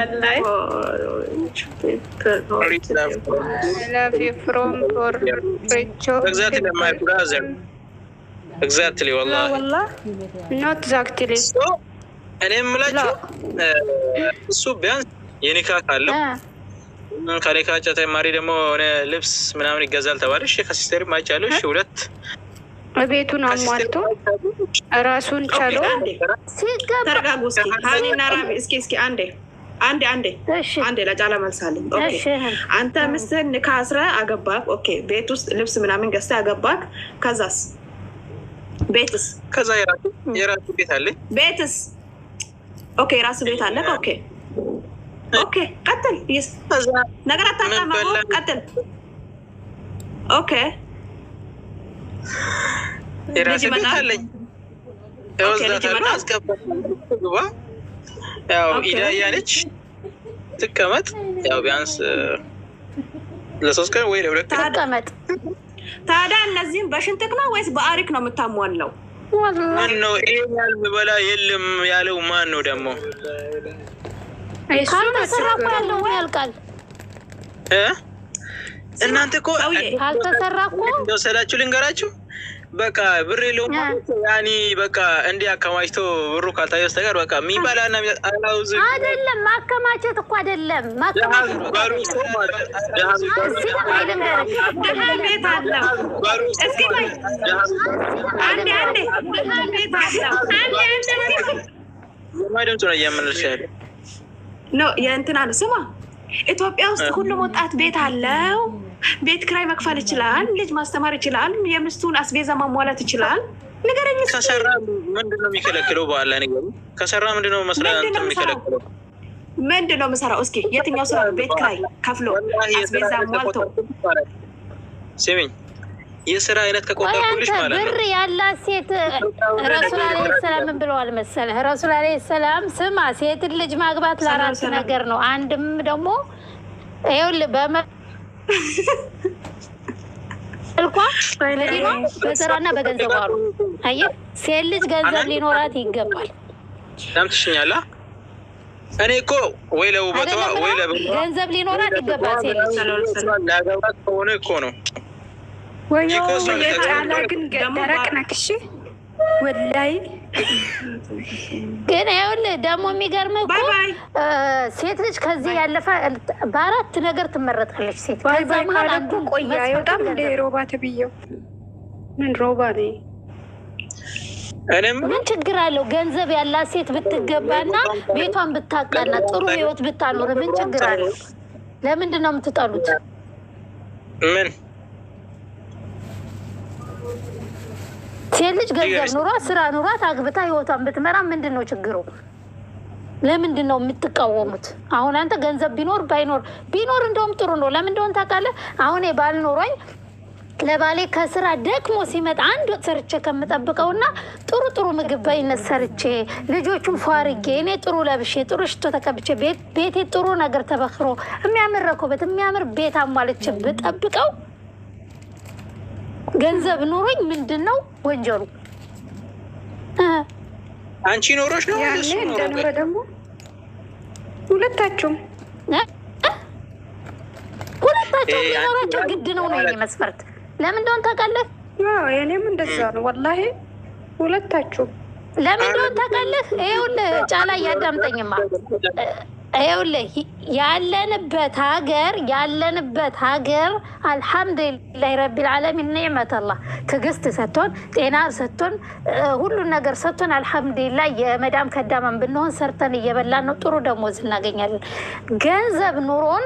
ኤግዛክትሊ ወላሂ ኖት ኤግዛክትሊ እኔ የምላችሁ እሱ ቢያንስ የኒካ ካለው ከኒካ ተጨማሪ ደግሞ ሆነ ልብስ ምናምን ይገዛል ተባለሽ ከሲስተር ማይቻለሽ 2 ቤቱን አሟልቶ ራሱን ቻሎ ሲገባ ተረጋጉ። እስኪ ሀኒና ራቢ እስኪ አንዴ ለጫላ መልሳለኝ። ኦኬ አንተ ምስትህን ኒካ አስረህ አገባክ። ኦኬ ቤት ውስጥ ልብስ ምናምን ገዝተህ አገባክ። ከዛስ ቤትስ? ከዛ የራሱ ቤት አለ። ቤትስ? ኦኬ የራሱ ቤት አለ። ኦኬ ቀጥል። ነገር አታጣማው። ቀጥል። ኦኬ የራሱ ቤት አለኝ። እወስዳታለሁ፣ አስገባታለሁ። ያው ኢዳያ ነች ትቀመጥ። ያው ቢያንስ ለ3 ቀን ወይ ለ2 ቀን ተቀመጥ። ታዲያ እነዚህም በሽንትክ ነው ወይስ በአሪክ ነው የምታሟለው? ማን ነው ይሄን ያልበላ የለም ያለው? ማን ነው ደግሞ? ካልተሰራ እኮ ያለው ያልቃል። እናንተ እኮ ካልተሰራ እኮ እንደወሰዳችሁ ልንገራችሁ። በቃ ብር የለውም ያኒ በቃ እንዲህ አከማችቶ ብሩ ካልታየ በስተቀር በቃ የሚበላና አላውዝ አይደለም። ማከማቸት እኮ አይደለም ማከማቸት ነው የእንትና ስማ፣ ኢትዮጵያ ውስጥ ሁሉም ወጣት ቤት አለው። ቤት ክራይ መክፈል ይችላል። ልጅ ማስተማር ይችላል። የሚስቱን አስቤዛ ማሟላት ይችላል። ንገረኝ። ከሰራ ምንድነው የሚከለክለው? በኋላ ነገር ከሰራ ምንድነው መስራት የሚከለክለው? ምንድነው የምሰራው? እስኪ የትኛው ስራ? ቤት ክራይ ከፍሎ አስቤዛ ሟልቶ። ስሚኝ፣ የስራ አይነት ከቆጠርኩልሽ ማለት ነው። ብር ያላት ሴት ረሱል ዓለይሂ ሰላም ምን ብለዋል መሰለህ? ረሱል ዓለይሂ ሰላም ስማ፣ ሴት ልጅ ማግባት ለአራት ነገር ነው። አንድም ደግሞ ይኸውልህ እልኳ በስራና በገንዘብ አሉ። አየህ፣ ሴት ልጅ ገንዘብ ሊኖራት ይገባል። ሰምተሽኛል? እኔ እኮ ወይ ለውበቷ ወይ ገንዘብ ሊኖራት ይገባል። ሴት ልጅ ለአገባት ከሆነ እኮ ነው። ወይ ጫላ ግን ደረቅ ነክ። እሺ ወላይ ግን ይኸውልህ ደግሞ የሚገርምህ እኮ ሴት ልጅ ከዚህ ያለፈ በአራት ነገር ትመረጣለች። ሴት ከዛ መሀል አንዱ ቆያ አይወጣም እንደ ሮባ ተብዬው ምን ሮባ ነኝ። ምን ችግር አለው? ገንዘብ ያላት ሴት ብትገባና ቤቷን ብታቃና ጥሩ ህይወት ብታኖር ምን ችግር አለው? ለምንድን ነው የምትጠሉት? ምን ሴት ልጅ ገንዘብ ኑሯት ስራ ኑሯት አግብታ ህይወቷን ብትመራ ምንድን ነው ችግሩ? ለምንድን ነው የምትቃወሙት? አሁን አንተ ገንዘብ ቢኖር ቢኖር እንደውም ጥሩ ነው። ለምን እንደሆነ ታውቃለህ? አሁን ባል ኖሮኝ ለባሌ ከስራ ደክሞ ሲመጣ አንድ ወጥ ሰርቼ ከምጠብቀውና ጥሩ ምግብ በይነት ሰርቼ ልጆቹን ፏርጌ እኔ ጥሩ ለብሼ ጥሩ ሽቶ ተቀብቼ ቤቴ ጥሩ ነገር ተበክሮ የሚያምር ረኮበት የሚያምር ቤት አሟልቼ ብጠብቀው ገንዘብ ኑሮኝ ምንድን ነው ወንጀሉ? አንቺ ኖሮሽ ነው እሱ ነው ደግሞ ሁለታችሁም ሊኖራቸው ግድ ነው ነው የኔ መስፈርት። ለምን እንደሆነ ታውቃለህ? የኔም እንደዛ ነው ወላሂ። ሁለታችሁም ለምን እንደሆነ ታውቃለህ? ይኸውልህ ጫላ እያዳምጠኝማ፣ ይኸውልህ ያለንበት ሀገር አልሐምዱሊላህ ረቢል ዓለሚን ኒዕመት አላህ ትዕግስት ሰጥቶን ጤና ሰጥቶን ሁሉን ነገር ሰጥቶን አልሐምዱሊላህ የመዳም ከዳማን ብንሆን ሰርተን እየበላን ነው። ጥሩ ደሞዝ እናገኛለን። ገንዘብ ኑሮን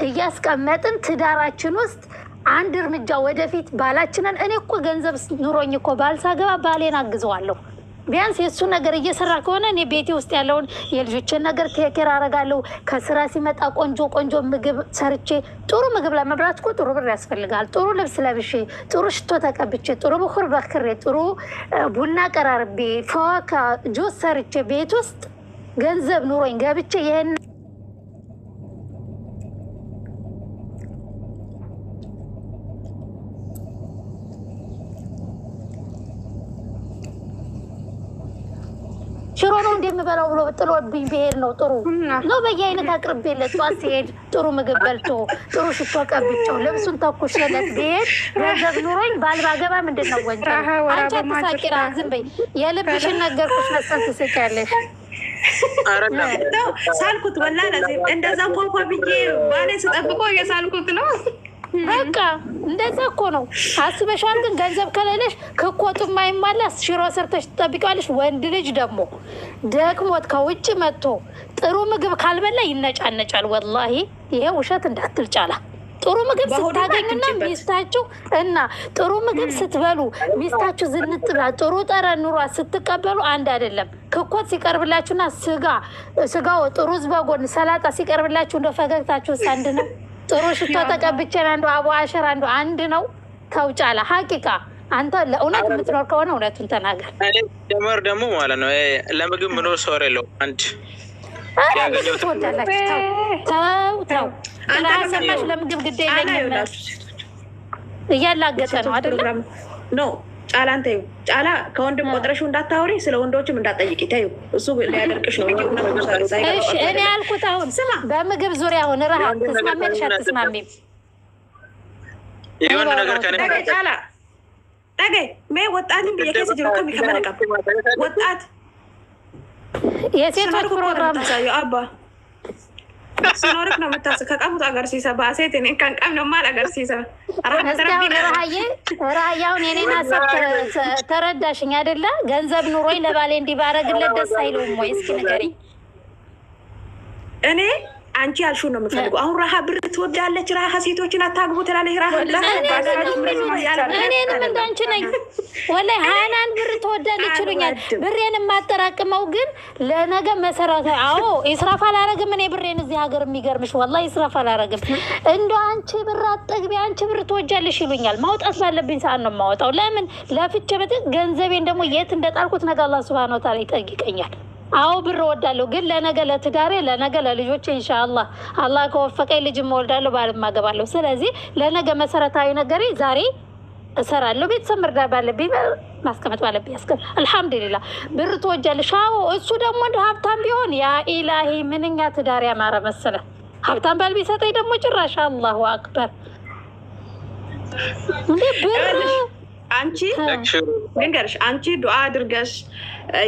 እያስቀመጥን ትዳራችን ውስጥ አንድ እርምጃ ወደፊት ባላችንን እኔ እኮ ገንዘብ ኑሮኝ እኮ ባልሳገባ ባሌን አግዘዋለሁ። ቢያንስ የእሱ ነገር እየሰራ ከሆነ እኔ ቤቴ ውስጥ ያለውን የልጆችን ነገር ቴኬር አደርጋለሁ። ከስራ ሲመጣ ቆንጆ ምግብ ሰርቼ ጥሩ ምግብ ለመብላት እኮ ጥሩ ብር ያስፈልጋል። ጥሩ ልብስ ለብሼ፣ ጥሩ ሽቶ ተቀብቼ፣ ጥሩ ብኩር በክሬ፣ ጥሩ ቡና ቀራርቤ፣ ፈዋካ ጁስ ሰርቼ ቤት ውስጥ ገንዘብ ኑሮኝ ገብቼ ይሄን ሽሮ ነው እንደምበላው ብሎ ጥሎብኝ ብሄድ ነው ጥሩ ነው። በየአይነት አቅርቤለት ጠዋት ሲሄድ ጥሩ ምግብ በልቶ ጥሩ ሽቶ ቀብቼው ልብሱን ተኩሼለት ብሄድ ገንዘብ ኑሮኝ ባልባገባ ምንድን ነው ወንጀል? አንቺ አትሳቂራ፣ ዝም በይ። የልብሽን ነገርኩሽ መሰል ትስቂያለሽ። ሳልኩት ወላ እንደዛ ኮኮ ብዬ ባሌ ስጠብቆ የሳልኩት ነው። በቃ እንደዛ እኮ ነው። አስበሻል። ግን ገንዘብ ከሌለሽ ክኮቱ ማይማላስ ሽሮ ሰርተሽ ትጠብቂዋለሽ። ወንድ ልጅ ደግሞ ደክሞት ከውጭ መጥቶ ጥሩ ምግብ ካልበላ ይነጫነጫል። ወላሂ ይሄ ውሸት እንዳትል ጫላ። ጥሩ ምግብ ስታገኙና ሚስታችሁ እና ጥሩ ምግብ ስትበሉ ሚስታችሁ ዝንጥላ ጥሩ ጠረን ኑሯ ስትቀበሉ አንድ አይደለም። ክኮት ሲቀርብላችሁና ስጋው ጥሩ ዝበጎን ሰላጣ ሲቀርብላችሁ እንደ ፈገግታችሁ አንድ ነው። ጥሩ ሽቶ ተቀብቼን አንዱ አቡ አሸር አንድ ነው። ተውጫላ ሀቂቃ አንተ ለእውነት የምትኖር ከሆነ እውነቱን ተናገር። ጀመር ደግሞ ማለት ነው ለምግብ ምኖር ሰው የለው አንድ ትወዳላችሁ። ተው ሰማሽ? ለምግብ ግድ የለኝም እያላገጠ ነው አይደለም? ኖ ጫላ አንተ ጫላ ከወንድም ቆጥረሽው እንዳታወሪ፣ ስለ ወንዶችም እንዳትጠይቂ። ተይው፣ እሱ ሊያደርቅሽ ነው እንጂ እሺ እኔ ያልኩት አሁን ስማ፣ በምግብ ዙሪያ አሁን ረሃብ ተስማሚልሽ አትስማሚም? የሆነ ነገር ከኔ ጫላ ነገ ሜ ወጣትን ብየከስ ጅሮ ከሚከመነቀም ወጣት የሴቶች ፕሮግራም አባ ሲኖርክ ነው የምታስ ከቀሙት አገርሲሰ ባሴት እኔ ከንቀም ነው ማል አገርሲሰ ራያውን የኔን ሀሳብ ተረዳሽኝ አይደለ? ገንዘብ ኑሮኝ ለባሌ እንዲባረግለት ደስ አይለውም ወይ? እስኪ ንገሪኝ። እኔ አንቺ ያልሽው ነው የምፈልገው። አሁን ረሃ ብር ትወዳለች፣ ረሃ ሴቶችን አታግቡ ትላለች። ረሃ እኔንም እንዳንቺ ነኝ ወላሂ። ሀናን ብር ትወዳለች ይሉኛል። ብሬን የማጠራቅመው ግን ለነገ መሰረታዊ። አዎ ኢስራፍ አላረግም እኔ ብሬን እዚህ ሀገር። የሚገርምሽ ወላሂ ኢስራፍ አላረግም። እንደው አንቺ ብር አጠግቢ፣ አንቺ ብር ትወጃለሽ ይሉኛል። ማውጣት ባለብኝ ሰዓት ነው የማወጣው። ለምን ለፍቼ ገንዘቤን ደግሞ የት እንደጣልኩት ነገ አላህ ሱብሃነሁ ወተዓላ ይጠይቀኛል። አዎ ብር እወዳለሁ፣ ግን ለነገ ለትዳሬ ለነገ ለልጆቼ ኢንሻአላህ አላህ ከወፈቀኝ ልጅም እወልዳለሁ፣ ባልም አገባለሁ። ስለዚህ ለነገ መሰረታዊ ነገሬ ዛሬ እሰራለሁ። ቤተሰብ መርዳት ባለብኝ ማስቀመጥ ባለብኝ ያስቀምጥ። አልሐምዱሊላህ። ብር ትወጃለሽ? አዎ። እሱ ደግሞ እንደ ሀብታም ቢሆን ያ ኢላሂ ምንኛ ትዳሬ ያማረ መሰለ። ሀብታም ባል ቢሰጠኝ ደግሞ ጭራሽ አላሁ አክበር። እንዴ ብር አንቺ ልንገርሽ፣ አንቺ ዱዓ አድርገሽ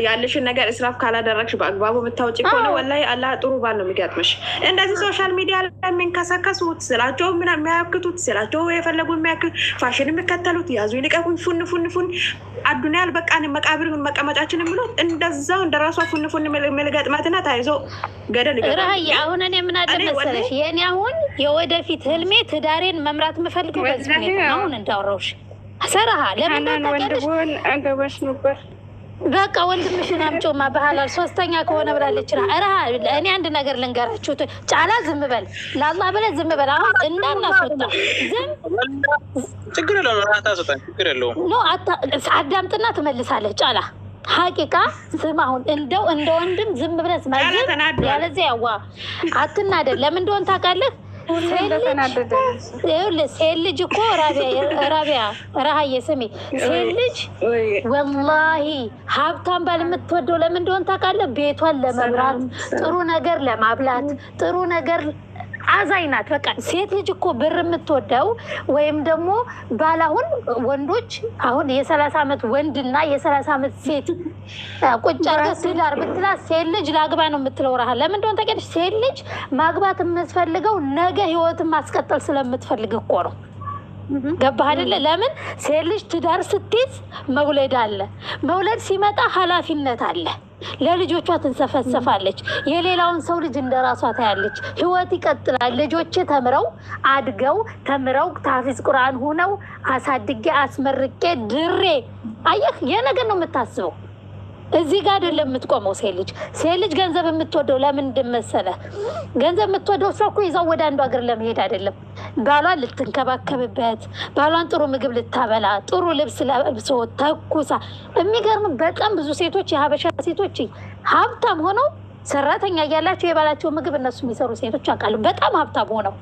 ያለሽን ነገር እስራፍ ካላደረግሽ በአግባቡ የምታወጪ ከሆነ ወላሂ አላህ ጥሩ ባል ነው የሚገጥምሽ። እንደዚህ ሶሻል ሚዲያ ላይ የሚንከሰከሱት ስላቸው ምን የሚያክቱት ስላቸው የፈለጉ የሚያክቱ ፋሽን የሚከተሉት ያዙ ይልቀቁኝ ፉን አዱንያ አልበቃን መቃብር መቀመጫችን ብሎ እንደዛው እንደራሷ ፉን የሚልገጥማትና ታይዞ ገደል ይገባል። አሁን እኔ ምን አለ መሰለሽ፣ የኔ አሁን የወደፊት ህልሜ ትዳሬን መምራት የምፈልገው በዚህ ሁኔታ ነው። አሁን እንዳወራሁሽ ሰራሃ ለምን ወንድሙን አገባሽ ነበር። በቃ ወንድምሽን አምጪውማ በሐላል ሶስተኛ ከሆነ ብላለች። ረሃ እኔ አንድ ነገር ልንገራችሁ። ጫላ ዝም በል ለአላህ ብለህ ዝም በል። አሁን እንዳናስወጣ ዝም ችግር የለውም። አታስወጣ ችግር የለውም። ኖ አዳምጥና ትመልሳለህ። ጫላ ሀቂቃ ስም አሁን እንደው እንደ ወንድም ዝም ብለህ ስማ። ያለዚያ ያዋ አትናደድ። ለምን እንደሆነ ታውቃለህ? ሴት ልጅ እኮ ራቢያ ረሃዬ ስሚ፣ ሴት ልጅ ወላሂ ሀብታም ባል የምትወደው ለምን እንደሆነ ታውቃለህ? ቤቷን ለመብራት፣ ጥሩ ነገር ለማብላት፣ ጥሩ ነገር አዛኝ ናት። በቃ ሴት ልጅ እኮ ብር የምትወደው ወይም ደግሞ ባል አሁን ወንዶች አሁን የ30 ዓመት ወንድና የ30 ዓመት ሴት ቁጭ አድርገህ ትዳር ብትላት ሴት ልጅ ላግባ ነው የምትለው። ረሃ ለምን እንደሆነ ታውቂያለሽ? ሴት ልጅ ማግባት የምትፈልገው ነገ ህይወትን ማስቀጠል ስለምትፈልግ እኮ ነው። ገባህ አይደለ? ለምን ሴት ልጅ ትዳር ስትይዝ መውለድ አለ። መውለድ ሲመጣ ኃላፊነት አለ። ለልጆቿ ትንሰፈሰፋለች። የሌላውን ሰው ልጅ እንደራሷ ታያለች። ህይወት ይቀጥላል። ልጆቼ ተምረው አድገው ተምረው ታፊዝ ቁርአን ሆነው አሳድጌ አስመርቄ ድሬ አየህ፣ የነገር ነው የምታስበው። እዚህ ጋር አይደለም የምትቆመው። ሴት ልጅ ገንዘብ የምትወደው ለምን እንደመሰለ ገንዘብ የምትወደው ሰው እኮ ይዛው ወደ አንዱ ሀገር ለመሄድ አይደለም። ባሏን ልትንከባከብበት፣ ባሏን ጥሩ ምግብ ልታበላ፣ ጥሩ ልብስ ለብሶ ተኩሳ። የሚገርም በጣም ብዙ ሴቶች የሀበሻ ሴቶች ሀብታም ሆነው ሰራተኛ እያላቸው የባላቸው ምግብ እነሱ የሚሰሩ ሴቶች አውቃለሁ። በጣም ሀብታም ሆነው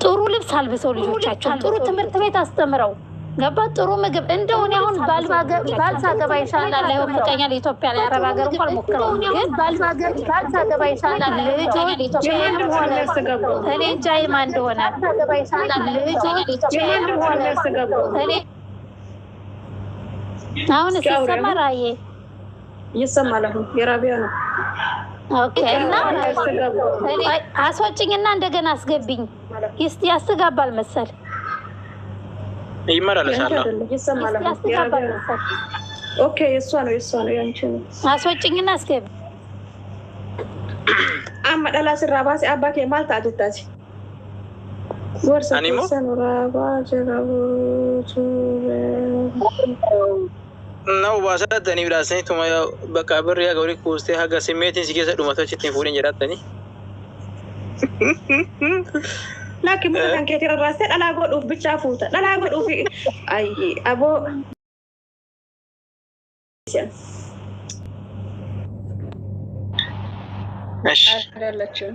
ጥሩ ልብስ አልብሰው ልጆቻቸውን ጥሩ ትምህርት ቤት አስተምረው ገባ ጥሩ ምግብ እንደሆነ አሁን ባልሳገባ ይሻላል ላይ ወፍቀኛ ለኢትዮጵያ ላይ አረብ ሀገር እንኳን ሞክረው ግን ባልሳገባ ይሻላል ልጆች ኢትዮጵያ ሆነ እኔ እንጃ ማን እንደሆነ ባልሳገባ ይሻላል ልጆች ኢትዮጵያ ሆነ እኔ አሁን ሲሰማራዬ ይሰማል። አሁን የራቢያ ነው። ኦኬ እና አስወጭኝና እንደገና አስገብኝ ያስተጋባል መሰል ይመራለሻል። ይሰማል። ኦኬ የእሷ ነው ያንቺ ነው። አስወጭኝና አስገቢ አማዳላ ስራባሲ አባኬ ማልታ አትታሲ ወርሰ ሰኑራባ ጀራቡ ነው ባሰት እኔ ብላሰኝ ቱማ በቃ ብር ያ ገውሪ ኮስቴ ሀጋ ስሜትን ሲገሰ ዱማቶች ቴፉን ጀራተኒ ላኪ ሙታን ከቴ ራስተ ዳላጎዱ ብቻ ፉታ ዳላጎዱ ፊ አይ አቦ እሺ አይደለችም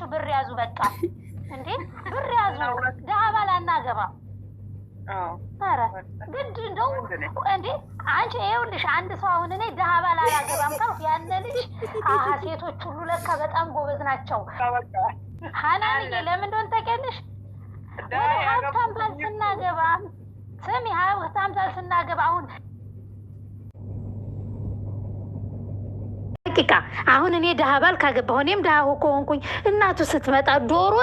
ብላችሁ ብር ያዙ። በቃ እንዴ ብር ያዙ። ደሃ ባል አናገባም። ኧረ ግድ እንደው እንዴ አንቺ ይኸውልሽ አንድ ሰው አሁን እኔ ደሃ ባል አላገባም ካልኩ ያለ ልጅ ሴቶች ሁሉ ለካ በጣም ጎበዝ ናቸው። ሀናንዬ ለምን እንደሆነ ታውቂያለሽ? ወደ ሀብታም ባል ስናገባ ስሚ ሀብታም ባል ስናገባ አሁን እኔ ደሃ ባል ካገባሁ እኔም ደሃ ከሆንኩኝ እናቱ ስትመጣ ዶሮ